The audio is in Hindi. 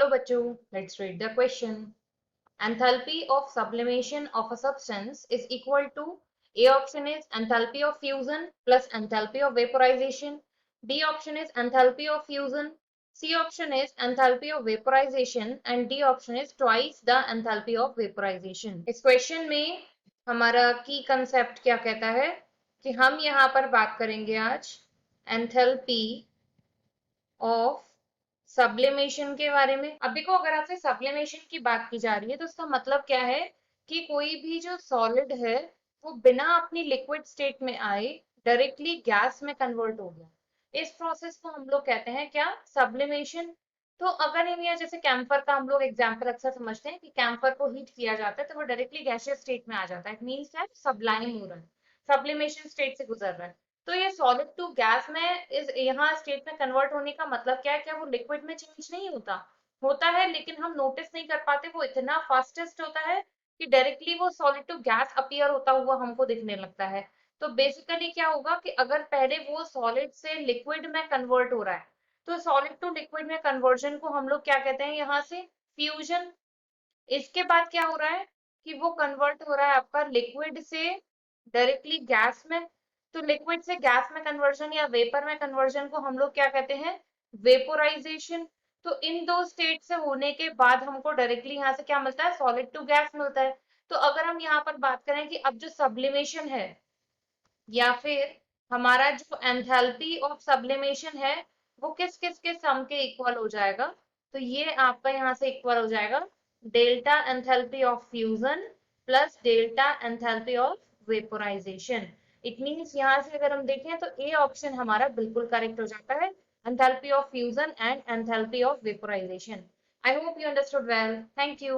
चलो बच्चों, let's read the question. Enthalpy of sublimation of a substance is equal to A option is enthalpy of fusion plus enthalpy of vaporization. B option is enthalpy of fusion. C option is enthalpy of vaporization and D option is twice the enthalpy of vaporization. इस क्वेश्चन में हमारा की कंसेप्ट क्या कहता है कि हम यहाँ पर बात करेंगे आज एंथैल्पी ऑफ सब्लिमेशन के बारे में। अब देखो, अगर आपसे सब्लिमेशन की बात की जा रही है तो उसका मतलब क्या है कि कोई भी जो सॉलिड है वो बिना अपनी लिक्विड स्टेट में आए डायरेक्टली गैस में कन्वर्ट हो गया। इस प्रोसेस को हम लोग कहते हैं क्या? सब्लिमेशन। तो अगर हम यहाँ जैसे कैम्फर का हम लोग एग्जाम्पल अक्सर समझते हैं कि कैम्फर को हीट किया जाता है तो वो डायरेक्टली गैसियस स्टेट में आ जाता है। इट मीन्स दैट सब्लाइम हो रहा है, सब्लिमेशन स्टेट से गुजर रहा है। तो ये सॉलिड टू गैस में इस यहाँ स्टेट में कन्वर्ट होने का मतलब क्या है? क्या वो लिक्विड में चेंज नहीं होता? होता है, लेकिन हम नोटिस नहीं कर पाते। वो इतना फास्टेस्ट होता है कि डायरेक्टली वो सॉलिड टू गैस अपीयर होता हुआ हमको दिखने लगता है। तो बेसिकली क्या होगा कि अगर पहले वो सॉलिड से लिक्विड में कन्वर्ट हो रहा है तो सॉलिड टू लिक्विड में कन्वर्जन को हम लोग क्या कहते हैं? यहाँ से फ्यूजन। इसके बाद क्या हो रहा है कि वो कन्वर्ट हो रहा है आपका लिक्विड से डायरेक्टली गैस में। तो लिक्विड से गैस में कन्वर्जन या वेपर में कन्वर्जन को हम लोग क्या कहते हैं? वेपोराइजेशन। तो इन दो स्टेट से होने के बाद हमको डायरेक्टली यहाँ से क्या मिलता है? सॉलिड टू गैस मिलता है। तो अगर हम यहाँ पर बात करें कि अब जो सब्लिमेशन है या फिर हमारा जो एंथैल्पी ऑफ सब्लिमेशन है वो किस किस के सम के इक्वल हो जाएगा? तो ये आपका यहाँ से इक्वल हो जाएगा delta enthalpy of fusion plus delta enthalpy of vaporisation. It means यहाँ से अगर हम देखें तो ए ऑप्शन हमारा बिल्कुल करेक्ट हो जाता है, enthalpy of fusion and enthalpy of vaporisation. I hope you understood well. Thank you.